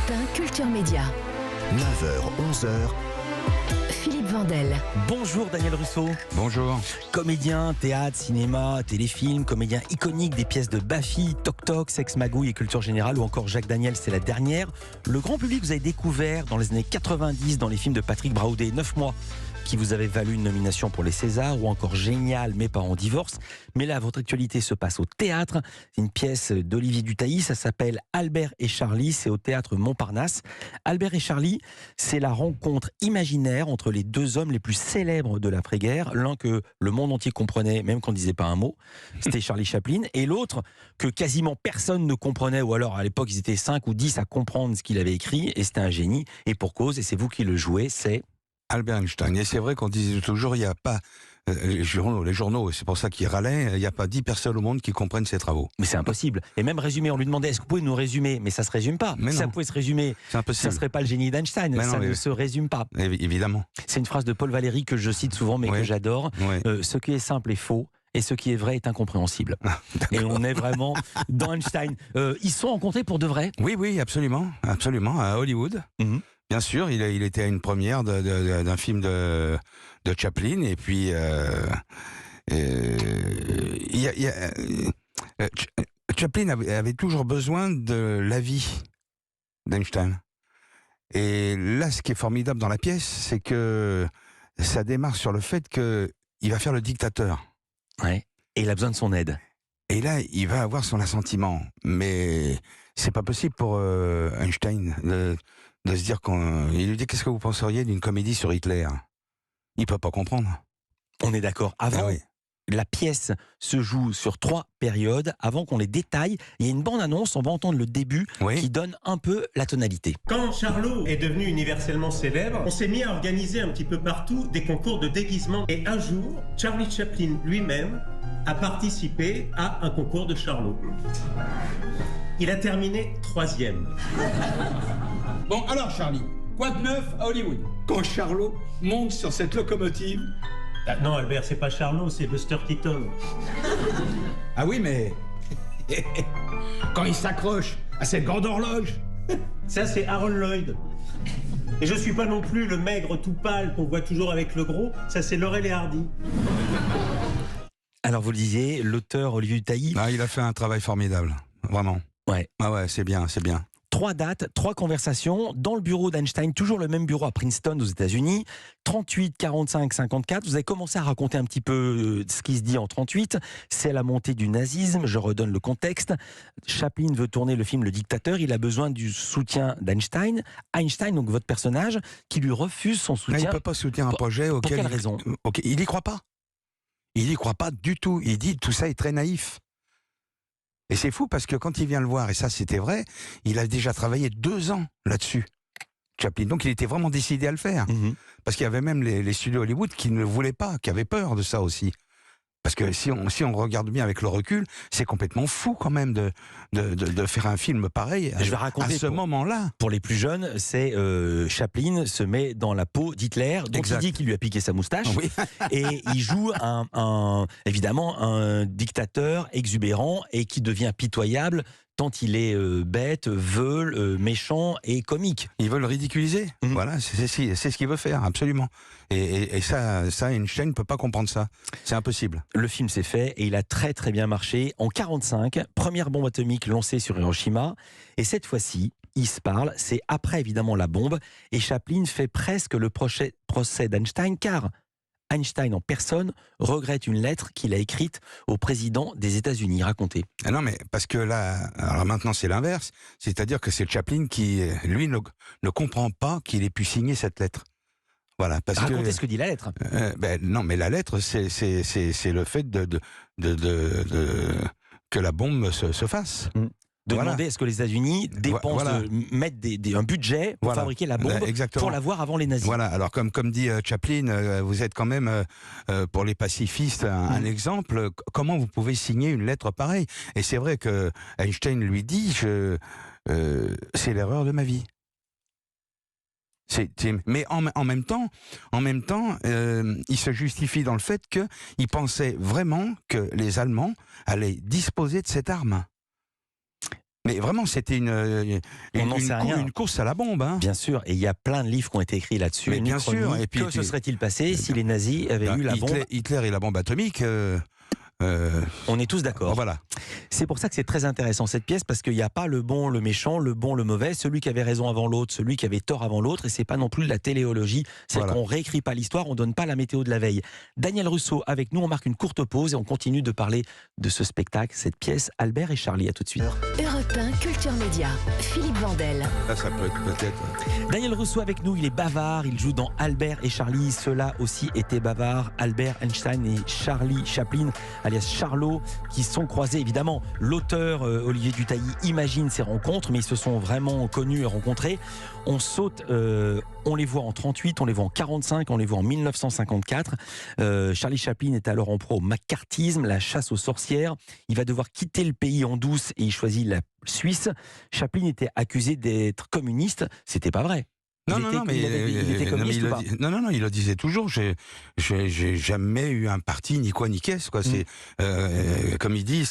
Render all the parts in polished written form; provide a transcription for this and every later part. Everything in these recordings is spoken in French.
matin, Culture Média. 9h, 11h. Philippe Vandel. Bonjour Daniel Russo. Bonjour. Comédien, théâtre, cinéma, téléfilm, comédien iconique des pièces de Baffy, Toc Toc, Sex Magouille et Culture Générale, ou encore Jacques Daniel, c'est la dernière. Le grand public vous avez découvert dans les années 90 dans les films de Patrick Braoudé, 9 mois, qui vous avait valu une nomination pour les Césars, ou encore Génial, Mes parents divorcent. Mais là, votre actualité se passe au théâtre. C'est une pièce d'Olivier Dutailly, ça s'appelle Albert et Charlie, c'est au théâtre Montparnasse. Albert et Charlie, c'est la rencontre imaginaire entre les deux hommes les plus célèbres de l'après-guerre. L'un que le monde entier comprenait, même qu'on ne disait pas un mot, c'était Charlie Chaplin. Et l'autre que quasiment personne ne comprenait, ou alors à l'époque ils étaient 5 ou 10 à comprendre ce qu'il avait écrit, et c'était un génie. Et pour cause, et c'est vous qui le jouez, c'est Albert Einstein. Et c'est vrai qu'on disait toujours, il n'y a pas les journaux, c'est pour ça qu'ils râlaient, il n'y a pas 10 personnes au monde qui comprennent ses travaux. Mais c'est impossible. Et même résumé, on lui demandait, est-ce que vous pouvez nous résumer? Mais ça ne se résume pas. Mais si non. ça pouvait se résumer, C'est impossible. ça ne serait pas le génie d'Einstein. Mais Ça non, ne mais- se résume pas. Évidemment. C'est une phrase de Paul Valéry que je cite souvent, mais Ouais. que j'adore. Ouais. Ce qui est simple est faux. Et ce qui est vrai est incompréhensible. Et on est vraiment dans Einstein. Ils se sont rencontrés pour de vrai. Oui, absolument, à Hollywood. Mhm. Bien sûr, il était à une première d'un film de Chaplin, et puis Chaplin avait toujours besoin de l'avis d'Einstein. Et là, ce qui est formidable dans la pièce, c'est que ça démarre sur le fait qu'il va faire le dictateur. Ouais. Et il a besoin de son aide. Et là, il va avoir son assentiment. Mais c'est pas possible pour Einstein de se dire il lui dit, qu'est-ce que vous penseriez d'une comédie sur Hitler? Il peut pas comprendre. On est d'accord. Avant, Ah oui. la pièce se joue sur 3 périodes. Avant qu'on les détaille, il y a une bande-annonce, on va entendre le début, Oui. qui donne un peu la tonalité. Quand Charlot est devenu universellement célèbre, on s'est mis à organiser un petit peu partout des concours de déguisement. Et un jour, Charlie Chaplin lui-même a participé à un concours de Charlot. Il a terminé 3e. Bon, alors Charlie, quoi de neuf à Hollywood? Quand Charlot monte sur cette locomotive... Ah, non, Albert, c'est pas Charlot, c'est Buster Keaton. Ah oui, mais... quand il s'accroche à cette grande horloge... Ça, c'est Harold Lloyd. Et je suis pas non plus le maigre tout pâle qu'on voit toujours avec le gros. Ça, c'est Laurel et Hardy. Alors vous le disiez, l'auteur Olivier Dutailly, Ah, il a fait un travail formidable, vraiment. ouais. Ah ouais, c'est bien. 3 dates, 3 conversations dans le bureau d'Einstein, toujours le même bureau à Princeton aux États-Unis, 38, 45, 54. Vous avez commencé à raconter un petit peu ce qui se dit en 38. C'est la montée du nazisme, je redonne le contexte. Chaplin veut tourner le film Le Dictateur, il a besoin du soutien d'Einstein. Einstein, donc votre personnage, qui lui refuse son Là, il soutien. peut pas soutenir un projet Pour auquel... quelle raison? Il y croit pas. Il y croit pas du tout. Il dit, tout ça est très naïf. Et c'est fou parce que quand il vient le voir, et ça c'était vrai, il a déjà travaillé 2 ans là-dessus, Chaplin. Donc il était vraiment décidé à le faire. Mhm. Parce qu'il y avait même les studios Hollywood qui ne le voulaient pas, qui avaient peur de ça aussi. Parce que si on regarde bien avec le recul, c'est complètement fou quand même de faire un film pareil Je vais raconter à ce moment-là. Pour les plus jeunes, c'est Chaplin se met dans la peau d'Hitler, dont Exact. il dit qu'il lui a piqué sa moustache, Oui. et il joue évidemment un dictateur exubérant et qui devient pitoyable tant il est bête, veule, méchant et comique. Ils veulent le ridiculiser. Mhm. Voilà, c'est ce qu'il veut faire, absolument. Et ça, Einstein ne peut pas comprendre ça. C'est impossible. Le film s'est fait et il a très très bien marché. En 1945, première bombe atomique lancée sur Hiroshima. Et cette fois-ci, ils se parlent. C'est après évidemment la bombe. Et Chaplin fait presque le procès d'Einstein, car Einstein en personne regrette une lettre qu'il a écrite au président des États-Unis. Racontez. Ah non, mais parce que là, alors maintenant c'est l'inverse. C'est-à-dire que c'est Chaplin qui, lui, ne comprend pas qu'il ait pu signer cette lettre. Voilà, parce Racontez ce que dit la lettre. non, mais la lettre, c'est le fait que la bombe se fasse. De Voilà. demander est-ce que les États-Unis dépensent, Voilà. mettent un budget pour Voilà. fabriquer la bombe Exactement. pour l'avoir avant les nazis. Voilà, alors comme dit Chaplin, vous êtes quand même, pour les pacifistes, un exemple. Comment vous pouvez signer une lettre pareille? Et c'est vrai que Einstein lui dit, c'est l'erreur de ma vie. Mais en même temps, il se justifie dans le fait qu'il pensait vraiment que les Allemands allaient disposer de cette arme. Mais vraiment, c'était une course à la bombe. Hein. Bien sûr, et il y a plein de livres qui ont été écrits là-dessus. Mais bien sûr. Et puis, que se serait-il passé si les nazis avaient eu la bombe? Hitler et la bombe atomique. On est tous d'accord. Voilà. C'est pour ça que c'est très intéressant cette pièce, parce qu'il n'y a pas le bon, le méchant, le bon, le mauvais, celui qui avait raison avant l'autre, celui qui avait tort avant l'autre, et c'est pas non plus de la téléologie. C'est qu'on réécrit pas l'histoire, on donne pas la météo de la veille. Daniel Russo avec nous, on marque une courte pause et on continue de parler de ce spectacle, cette pièce Albert et Charlie. À tout de suite. Europe 1 Culture Média, Philippe Vandel. Là, ça peut être peut-être. Daniel Russo avec nous, il est bavard, il joue dans Albert et Charlie. Ceux-là aussi étaient bavards, Albert Einstein et Charlie Chaplin, alias Charlot, qui se sont croisés évidemment. L'auteur Olivier Dutailly imagine ces rencontres, mais ils se sont vraiment connus et rencontrés. On saute, on les voit en 38, on les voit en 45, on les voit en 1954. Charlie Chaplin est alors en proie au macartisme, la chasse aux sorcières. Il va devoir quitter le pays en douce et il choisit la Suisse. Chaplin était accusé d'être communiste, c'était pas vrai. Non, il le disait toujours. J'ai jamais eu un parti ni quoi ni qu'est-ce. Quoi. C'est comme il dit,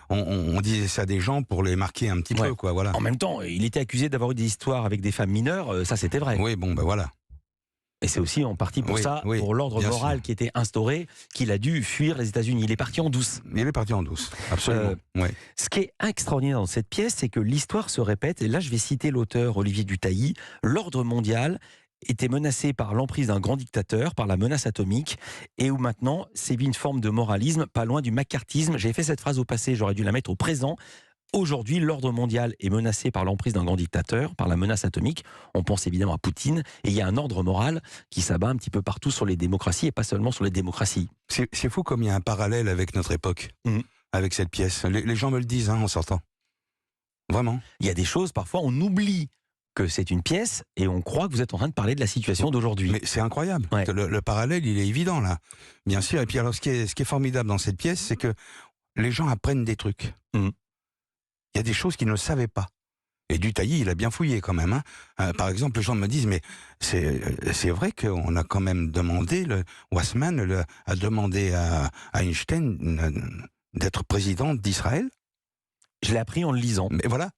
on disait ça des gens pour les marquer un petit peu. Quoi, voilà. En même temps, il était accusé d'avoir eu des histoires avec des femmes mineures. Ça, c'était vrai. Oui, bon, ben voilà. Et c'est aussi en partie pour pour l'ordre moral qui était instauré, qu'il a dû fuir les États-Unis. Il est parti en douce. Il est parti en douce, absolument. Ce qui est extraordinaire dans cette pièce, c'est que l'histoire se répète. Et là, je vais citer l'auteur Olivier Dutailly. L'ordre mondial était menacé par l'emprise d'un grand dictateur, par la menace atomique, et où maintenant sévit une forme de moralisme, pas loin du macartisme. J'ai fait cette phrase au passé, j'aurais dû la mettre au présent. Aujourd'hui, l'ordre mondial est menacé par l'emprise d'un grand dictateur, par la menace atomique. On pense évidemment à Poutine. Et il y a un ordre moral qui s'abat un petit peu partout sur les démocraties et pas seulement sur les démocraties. C'est fou comme il y a un parallèle avec notre époque, avec cette pièce. Les gens me le disent en sortant. Vraiment. Il y a des choses, parfois, on oublie que c'est une pièce et on croit que vous êtes en train de parler de la situation d'aujourd'hui. Mais c'est incroyable. Ouais. Le parallèle, il est évident là. Bien sûr. Et puis alors, ce qui est formidable dans cette pièce, c'est que les gens apprennent des trucs. Il y a des choses qu'ils ne savaient pas. Et Dutailly, il a bien fouillé quand même. Hein. Par exemple, les gens me disent, mais c'est vrai qu'on a quand même demandé, Wassmann a demandé à Einstein d'être président d'Israël. Je l'ai appris en le lisant. Mais voilà.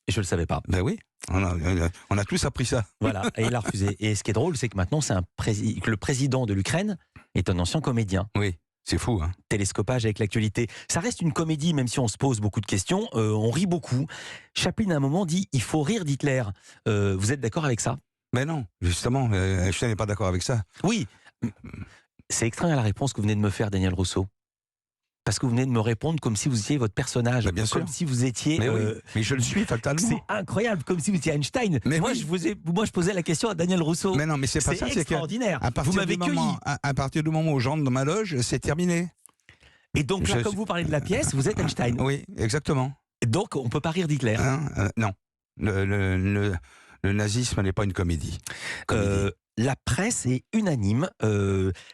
Et je ne le savais pas. Ben oui, on a tous appris ça. Voilà, et il a refusé. Et ce qui est drôle, c'est que maintenant, le président de l'Ukraine est un ancien comédien. Oui. C'est fou, hein. Télescopage avec l'actualité. Ça reste une comédie, même si on se pose beaucoup de questions. On rit beaucoup. Chaplin, à un moment, dit « il faut rire d'Hitler ». Vous êtes d'accord avec ça? Mais non, justement, je n'est pas d'accord avec ça. Oui. C'est extraordinaire la réponse que vous venez de me faire, Daniel Russo. Parce que vous venez de me répondre comme si vous étiez votre personnage. Bien sûr. Comme si vous étiez... Mais je le suis totalement. C'est incroyable, comme si vous étiez Einstein. Mais moi, je posais la question à Daniel Russo. Mais non, mais c'est pas ça. C'est extraordinaire. Vous m'avez cueilli. À partir du moment où j'entre dans ma loge, c'est terminé. Et donc là, comme vous parlez de la pièce, vous êtes Einstein. Oui, exactement. Et donc, on ne peut pas rire d'Hitler. Non. Le nazisme n'est pas une comédie. La presse est unanime.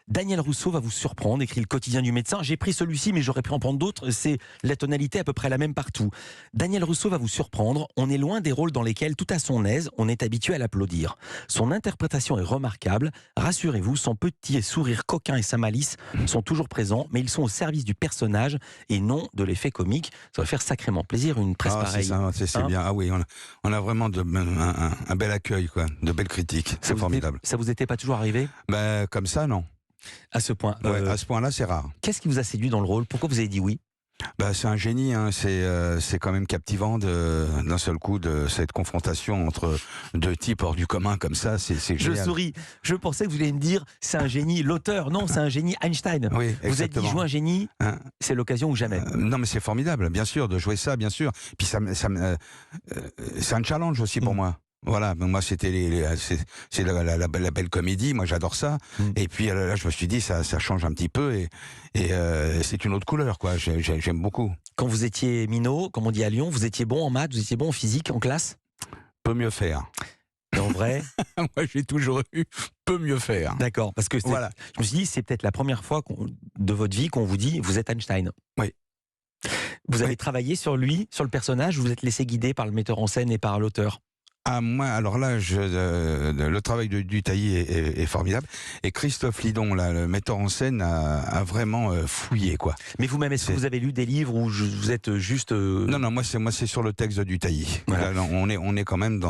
Daniel Russo va vous surprendre, écrit le quotidien du médecin. J'ai pris celui-ci, mais j'aurais pu en prendre d'autres. C'est la tonalité à peu près la même partout. Daniel Russo va vous surprendre. On est loin des rôles dans lesquels, tout à son aise, on est habitué à l'applaudir. Son interprétation est remarquable. Rassurez-vous, son petit sourire coquin et sa malice sont toujours présents, mais ils sont au service du personnage et non de l'effet comique. Ça va faire sacrément plaisir, une presse pareille. C'est bien. Ah oui, on a vraiment un bel accueil, quoi, de belles critiques. C'est formidable. Ça vous était pas toujours arrivé? Comme ça, non. À ce point. À ce point-là, c'est rare. Qu'est-ce qui vous a séduit dans le rôle? Pourquoi vous avez dit oui? C'est un génie, hein. C'est quand même captivant d'un seul coup de cette confrontation entre deux types hors du commun comme ça, c'est génial. Je souris, je pensais que vous alliez me dire c'est un génie, l'auteur, non, c'est un génie Einstein. Oui, exactement. Vous êtes dit jouer un génie, c'est l'occasion ou jamais. Non mais c'est formidable, bien sûr, de jouer ça, bien sûr. Puis c'est un challenge aussi pour moi. Voilà, moi c'était la belle comédie, moi j'adore ça. Et puis là je me suis dit ça change un petit peu et c'est une autre couleur quoi. J'aime beaucoup. Quand vous étiez minot, comme on dit à Lyon, vous étiez bon en maths, vous étiez bon en physique, en classe? Peut mieux faire. Mais en vrai, moi j'ai toujours eu peut mieux faire. D'accord, parce que voilà. Je me suis dit c'est peut-être la première fois de votre vie qu'on vous dit vous êtes Einstein. Oui. Vous avez travaillé sur lui, sur le personnage, vous vous êtes laissé guider par le metteur en scène et par l'auteur? Ah, moi, alors là, le travail de Dutheilly est formidable. Et Christophe Lidon, là, le metteur en scène, a vraiment fouillé, quoi. Mais vous-même, est-ce que vous avez lu des livres où vous êtes juste... Non, moi c'est sur le texte de Dutheilly. Voilà. Là, on est quand même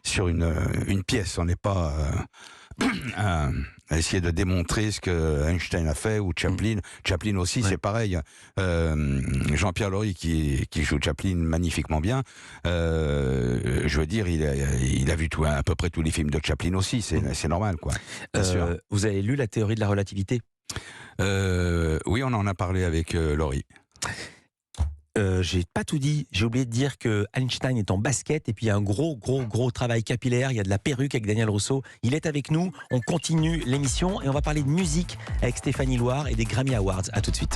sur une pièce. On n'est pas à essayer de démontrer ce que Einstein a fait ou Chaplin. Chaplin aussi, c'est pareil. Jean-Pierre Laurie qui joue Chaplin magnifiquement bien. Je veux dire, il a vu à peu près tous les films de Chaplin aussi. C'est normal, quoi. Bien sûr. Vous avez lu La théorie de la relativité? Oui, on en a parlé avec Laurie. J'ai pas tout dit. J'ai oublié de dire que Einstein est en basket et puis il y a un gros travail capillaire. Il y a de la perruque avec Daniel Rousseau. Il est avec nous. On continue l'émission et on va parler de musique avec Stéphanie Loire et des Grammy Awards. À tout de suite.